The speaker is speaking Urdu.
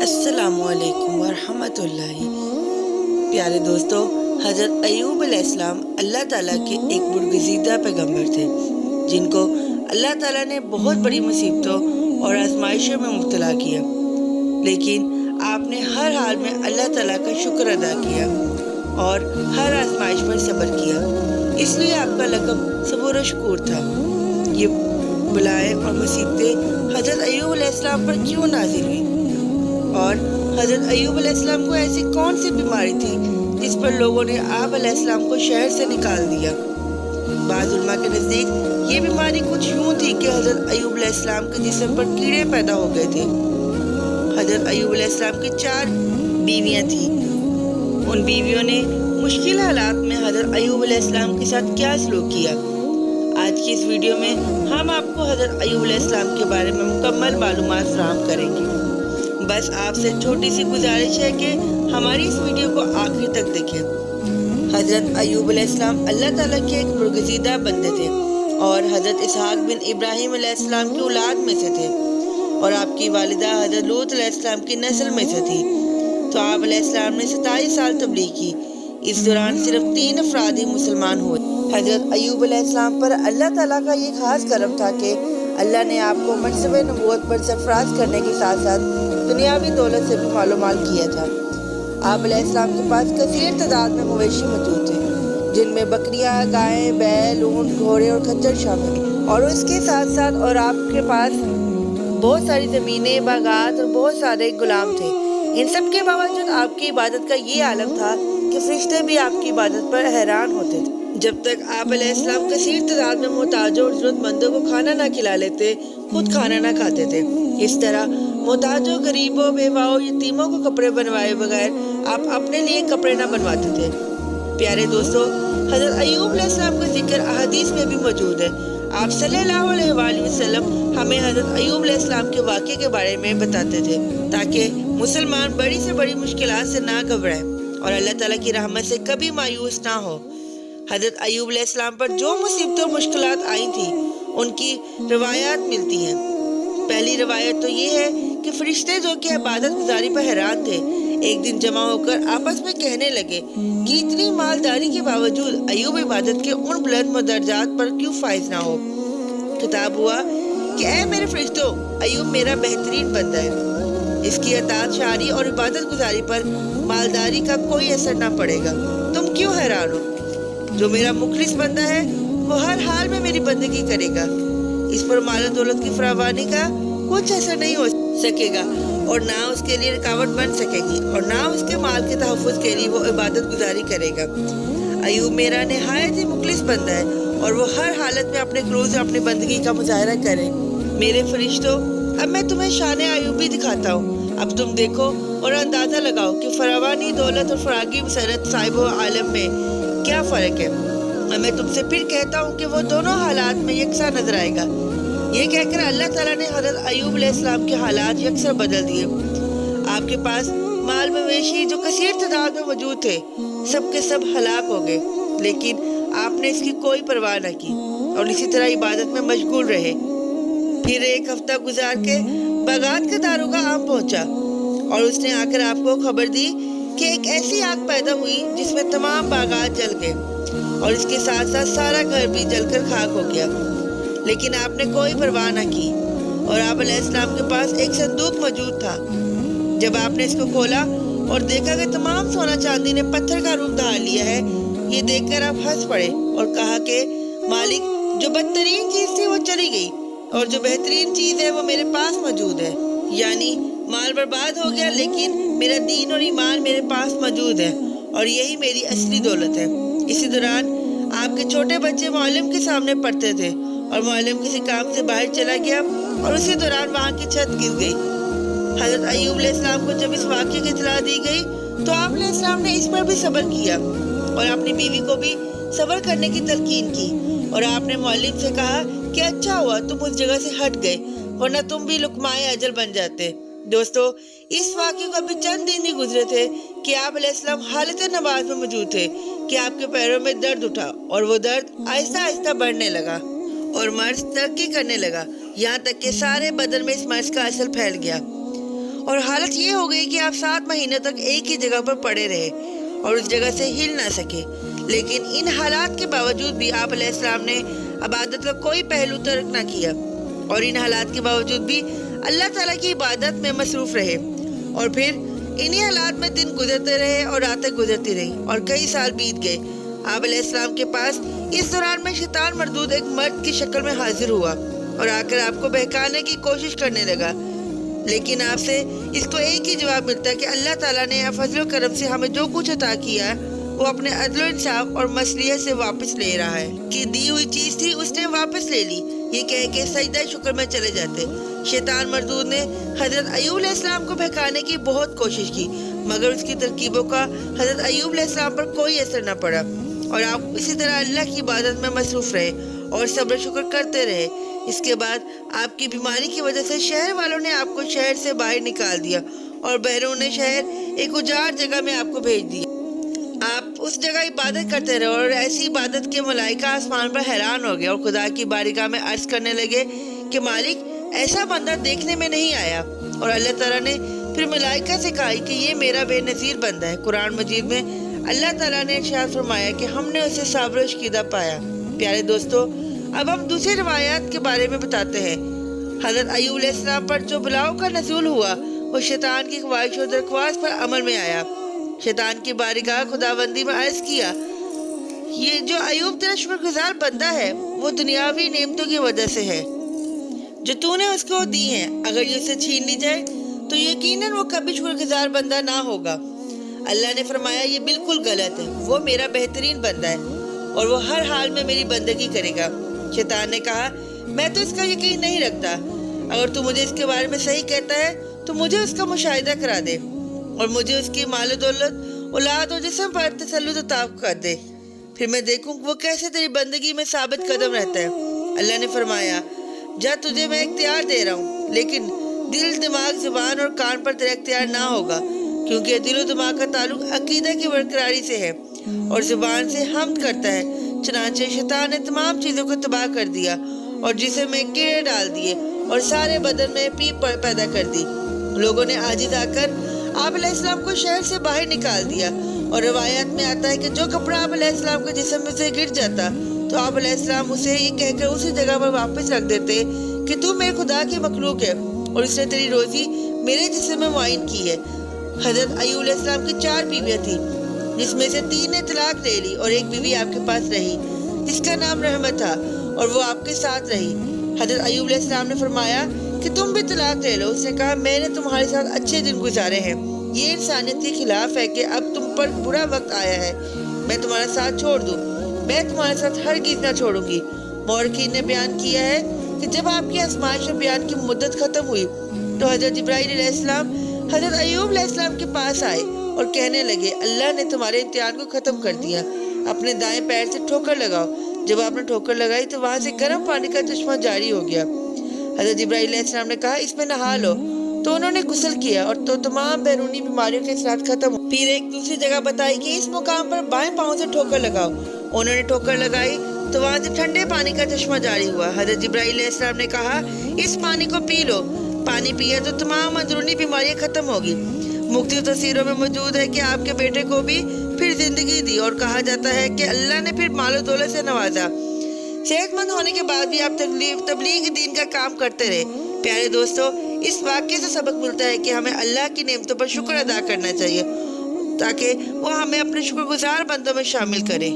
السلام علیکم ورحمۃ اللہ۔ پیارے دوستو، حضرت ایوب علیہ السلام اللہ تعالیٰ کے ایک برگزیدہ پیغمبر تھے جن کو اللہ تعالیٰ نے بہت بڑی مصیبتوں اور آزمائشوں میں مبتلا کیا، لیکن آپ نے ہر حال میں اللہ تعالیٰ کا شکر ادا کیا اور ہر آزمائش پر صبر کیا، اس لیے آپ کا لقب صبور و شکور تھا۔ یہ بلائیں اور مصیبتیں حضرت ایوب علیہ السلام پر کیوں نازل ہوئی، اور حضرت ایوب علیہ السلام کو ایسی کون سی بیماری تھی جس پر لوگوں نے آپ علیہ السلام کو شہر سے نکال دیا؟ بعض علماء کے نزدیک یہ بیماری کچھ یوں تھی کہ حضرت ایوب علیہ السلام کے جسم پر کیڑے پیدا ہو گئے تھے۔ حضرت ایوب علیہ السلام کی 4 بیویاں تھیں۔ ان بیویوں نے مشکل حالات میں حضرت ایوب علیہ السلام کے ساتھ کیا سلوک کیا؟ آج کی اس ویڈیو میں ہم آپ کو حضرت ایوب علیہ السلام کے بارے میں مکمل معلومات فراہم کریں گے۔ بس آپ سے چھوٹی سی گزارش ہے کہ ہماری اس ویڈیو کو آخر تک دیکھیں۔ حضرت ایوب علیہ السلام اللہ تعالیٰ کے ایک برگزیدہ بندے تھے اور حضرت اسحاق بن ابراہیم علیہ السلام کی اولاد میں سے تھے، اور آپ کی والدہ حضرت لوط علیہ السلام کی نسل میں سے تھی۔ تو آپ علیہ السلام نے 27 سال تبلیغ کی۔ اس دوران صرف 3 افراد ہی مسلمان ہوئے۔ حضرت ایوب علیہ السلام پر اللہ تعالیٰ کا یہ خاص کرم تھا کہ اللہ نے آپ کو منصب نبوت پر سرفراز کرنے کے ساتھ ساتھ دنیاوی دولت سے بھی مالومال کیا تھا۔ آپ علیہ السلام کے پاس کثیر تعداد میں مویشی موجود تھے، جن میں بکریاں، گائیں، بیل، اونٹ، گھوڑے اور خچر شامل ہیں، اور اس کے ساتھ ساتھ اور آپ کے پاس بہت ساری زمینیں، باغات اور بہت سارے غلام تھے۔ ان سب کے باوجود آپ کی عبادت کا یہ عالم تھا کہ فرشتے بھی آپ کی عبادت پر حیران ہوتے تھے۔ جب تک آپ علیہ السلام کثیر تعداد میں محتاجوں اور ضرورت مندوں کو کھانا نہ کھلا لیتے، خود کھانا نہ کھاتے تھے۔ اس طرح محتاجوں، غریبوں، بیواؤں، یتیموں کو کپڑے بنوائے بغیر آپ اپنے لیے کپڑے نہ بنواتے تھے۔ پیارے دوستو، حضرت ایوب علیہ السلام کا ذکر احادیث میں بھی موجود ہے۔ آپ صلی اللہ علیہ وآلہ وسلم ہمیں حضرت ایوب علیہ السلام کے واقعے کے بارے میں بتاتے تھے تاکہ مسلمان بڑی سے بڑی مشکلات سے نہ گھبرائیں اور اللہ تعالیٰ کی رحمت سے کبھی مایوس نہ ہو۔ حضرت ایوب علیہ السلام پر جو مصیبتیں اور مشکلات آئی تھیں، ان کی روایات ملتی ہیں۔ پہلی روایت تو یہ ہے کہ فرشتے جو کہ عبادت گزاری پر حیران تھے، ایک دن جمع ہو کر آپس میں کہنے لگے کہ اتنی مالداری کے باوجود ایوب عبادت کے ان بلند مدرجات پر کیوں فائز نہ ہو؟ خطاب ہوا کہ اے میرے فرشتوں، ایوب میرا بہترین بندہ ہے، اس کی اطاعت شاری اور عبادت گزاری پر مالداری کا کوئی اثر نہ پڑے گا، تم کیوں حیران ہو؟ جو میرا مخلص بندہ ہے وہ ہر حال میں میری بندگی کرے گا، اس پر مال و دولت کی فراوانی کا کچھ اثر نہیں ہو سکے گا، اور نہ اس کے لیے رکاوٹ بن سکے گی، اور نہ اس کے مال کے تحفظ کے لیے وہ عبادت گزاری کرے گا۔ ایوب میرا نہایت ہی مخلص بندہ ہے اور وہ ہر حالت میں اپنے کروز اور اپنی بندگی کا مظاہرہ کرے۔ میرے فرشتوں، اب میں تمہیں شان ایوبی دکھاتا ہوں۔ اب تم دیکھو اور اندازہ لگاؤ کہ فراوانی دولت اور فراگی مسرت صاحب و عالم میں کیا فرق ہے۔ اور میں تم سے پھر کہتا ہوں کہ وہ دونوں حالات میں یکساں نظر آئے گا۔ یہ کہہ کر اللہ تعالیٰ نے حضرت ایوب علیہ السلام کے حالات یکساں بدل دیے۔ آپ کے پاس مال مویشی جو کثیر تعداد میں موجود تھے، سب کے سب ہلاک ہو گئے، لیکن آپ نے اس کی کوئی پرواہ نہ کی اور اسی طرح عبادت میں مشغول رہے۔ پھر ایک ہفتہ گزار کے باغات کا داروغہ عام پہنچا اور اس نے آ کر آپ کو خبر دی کہ ایک ایسی آگ پیدا ہوئی جس میں تمام باغات جل گئے اور اس کے ساتھ ساتھ سارا گھر بھی جل کر خاک ہو گیا، لیکن آپ نے کوئی پرواہ نہ کی، اور آپ علیہ السلام کے پاس ایک صندوق موجود تھا۔ جب آپ نے اس کو کھولا اور دیکھا کہ تمام سونا چاندی نے پتھر کا روپ دھار لیا ہے، یہ دیکھ کر آپ ہنس پڑے اور کہا کہ مالک، جو بدترین چیز تھی وہ چلی گئی اور جو بہترین چیز ہے وہ میرے پاس موجود ہے، یعنی مال برباد ہو گیا لیکن میرا دین اور ایمان میرے پاس موجود ہے، اور یہی میری اصلی دولت ہے۔ اسی دوران آپ کے چھوٹے بچے معلم کے سامنے پڑھتے تھے اور معلم کسی کام سے باہر چلا گیا اور اسی دوران وہاں کی چھت گر گئی۔ حضرت ایوب علیہ السلام کو جب اس واقعے کی اطلاع دی گئی تو آپ علیہ السلام نے اس پر بھی صبر کیا اور اپنی بیوی کو بھی صبر کرنے کی تلقین کی، اور آپ نے معلم سے کہا کہ اچھا ہوا تم اس جگہ سے ہٹ گئے، ورنہ تم بھی لقمۂ اجل بن جاتے۔ دوستو، اس واقعے کو ابھی چند دن ہی گزرے تھے کہ آپ علیہ السلام حالت نماز میں موجود تھے کہ آپ کے پیروں میں درد اٹھا اور وہ درد آہستہ آہستہ بڑھنے لگا اور مرض ترقی کرنے لگا، یہاں تک کہ سارے بدن میں اس مرض کا اثر پھیل گیا اور حالت یہ ہو گئی کہ آپ 7 مہینوں تک ایک ہی جگہ پر پڑے رہے اور اس جگہ سے ہل نہ سکے۔ لیکن ان حالات کے باوجود بھی آپ علیہ السلام نے عبادت کا کوئی پہلو ترک نہ کیا، اور ان حالات کے باوجود بھی اللہ تعالیٰ کی عبادت میں مصروف رہے۔ اور پھر انہی حالات میں دن گزرتے رہے اور راتیں گزرتی رہی اور کئی سال بیت گئے۔ آپ علیہ السلام کے پاس اس دوران میں شیطان مردود ایک مرد کی شکل میں حاضر ہوا اور آ کر آپ کو بہکانے کی کوشش کرنے لگا، لیکن آپ سے اس کو ایک ہی جواب ملتا ہے کہ اللہ تعالیٰ نے فضل و کرم سے ہمیں جو کچھ عطا کیا ہے وہ اپنے عدل و انصاف اور مصلحت سے واپس لے رہا ہے، کہ دی ہوئی چیز تھی اس نے واپس لے لی، یہ کہہ کے سجدہ شکر میں چلے جاتے۔ شیطان مردود نے حضرت ایوب علیہ السلام کو بہکانے کی بہت کوشش کی، مگر اس کی ترکیبوں کا حضرت ایوب علیہ السلام پر کوئی اثر نہ پڑا، اور آپ اسی طرح اللہ کی عبادت میں مصروف رہے اور صبر و شکر کرتے رہے۔ اس کے بعد آپ کی بیماری کی وجہ سے شہر والوں نے آپ کو شہر سے باہر نکال دیا اور بیرون شہر ایک اجاڑ جگہ میں آپ کو بھیج دیا۔ آپ اس جگہ عبادت کرتے رہے اور ایسی عبادت کے ملائکہ آسمان پر حیران ہو گئے اور خدا کی بارگاہ میں عرض کرنے لگے کہ مالک، ایسا بندہ دیکھنے میں نہیں آیا۔ اور اللہ تعالیٰ نے پھر ملائکہ سے کہا کہ یہ میرا بے نظیر بندہ ہے۔ قرآن مجید میں اللہ تعالیٰ نے ارشاد فرمایا کہ ہم نے اسے صابر و شکیدہ پایا۔ پیارے دوستو، اب ہم دوسری روایات کے بارے میں بتاتے ہیں۔ حضرت ایوب علیہ السلام پر جو بلاؤ کا نزول ہوا وہ شیطان کی خواہش و درخواست پر عمل میں آیا۔ شیطان کی بارگاہ خداوندی میں عرض کیا، یہ جو ایوب تیرا شکر گزار بندہ ہے وہ دنیاوی نعمتوں کی وجہ سے ہے جو تو نے اس کو دی ہیں، اگر یہ اسے چھین لی جائے تو یقیناً وہ کبھی شکر گزار بندہ نہ ہوگا۔ اللہ نے فرمایا، یہ بالکل غلط ہے، وہ میرا بہترین بندہ ہے اور وہ ہر حال میں میری بندگی کرے گا۔ شیطان نے کہا، میں تو اس کا یقین نہیں رکھتا، اگر تو مجھے اس کے بارے میں صحیح کہتا ہے تو مجھے اس کا مشاہدہ کرا دے اور مجھے اس کی مال و دولت، اولاد اور جسم پر تسلط عطا کر دے، پھر میں دیکھوں وہ کیسے تیری بندگی میں ثابت قدم رہتا ہے۔ اللہ نے فرمایا، جا تجھے میں اختیار دے رہا ہوں، لیکن دل، دماغ، زبان اور کان پر تیرا اختیار نہ ہوگا، کیونکہ دل و دماغ کا تعلق عقیدہ کی برقراری سے ہے اور زبان سے حمد کرتا ہے۔ چنانچہ شیطان نے تمام چیزوں کو تباہ کر دیا اور جسم میں کیڑے ڈال دیے اور سارے بدن میں پیپ پیدا کر دی۔ لوگوں نے عاجز آ کر آپ علیہ السلام کو شہر سے باہر نکال دیا، اور روایات میں آتا ہے کہ جو کپڑا آپ علیہ السلام کے جسم میں سے گر جاتا تو آپ علیہ السلام اسے یہ کہہ کر اسی جگہ پر واپس رکھ دیتے کہ تو میرے خدا کی مخلوق ہے اور اس نے تیری روزی میرے جسم میں معین کی ہے۔ حضرت ایوب علیہ السلام کی 4 بیویاں تھیں، جس میں سے 3 نے طلاق لے لی اور ایک بیوی آپ کے پاس رہی جس کا نام رحمت تھا، اور وہ آپ کے ساتھ رہی۔ حضرت ایوب علیہ السلام نے فرمایا کہ تم بھی طلاق لے لو۔ اس نے کہا، میں نے تمہارے ساتھ اچھے دن گزارے ہیں، یہ انسانیت کے خلاف ہے کہ اب تم پر برا وقت آیا ہے، میں تمہارا ساتھ چھوڑ دوں، میں تمہارے ساتھ ہرگز نہ چھوڑوں گی۔ مورخین نے بیان کیا ہے کہ جب آپ کی آزمائش و بیان کی مدت ختم ہوئی تو حضرت جبرائیل علیہ السلام حضرت ایوب علیہ السلام کے پاس آئے اور کہنے لگے، اللہ نے تمہارے امتحان کو ختم کر دیا، اپنے دائیں پیر سے ٹھوکر لگاؤ۔ جب آپ نے ٹھوکر لگائی تو وہاں سے گرم پانی کا چشمہ جاری ہو گیا۔ حضرت جبرائیل علیہ السلام نے کہا، اس میں نہا لو، تو انہوں نے غسل کیا اور تو تمام بیرونی بیماریوں کے اثرات ختم ہو۔ پھر ایک دوسری جگہ بتائی کہ اس مقام پر بائیں پاؤں سے ٹھوکر لگاؤ۔ انہوں نے ٹھوکر لگائی تو وہاں سے ٹھنڈے پانی کا چشمہ جاری ہوا۔ حضرت جبرائیل علیہ السلام نے کہا، اس پانی کو پی لو، پانی پیا تو تمام اندرونی بیماریاں ختم ہوگی۔ مختلف تفسیروں میں موجود ہے کہ آپ کے بیٹے کو بھی پھر زندگی دی، اور کہا جاتا ہے کہ اللہ نے پھر مال و دولت سے نوازا۔ صحت مند ہونے کے بعد بھی آپ تبلیغ دین کا کام کرتے رہے۔ پیارے دوستو، اس واقعے سے سبق ملتا ہے کہ ہمیں اللہ کی نعمتوں پر شکر ادا کرنا چاہیے تاکہ وہ ہمیں اپنے شکر گزار بندوں میں شامل کرے۔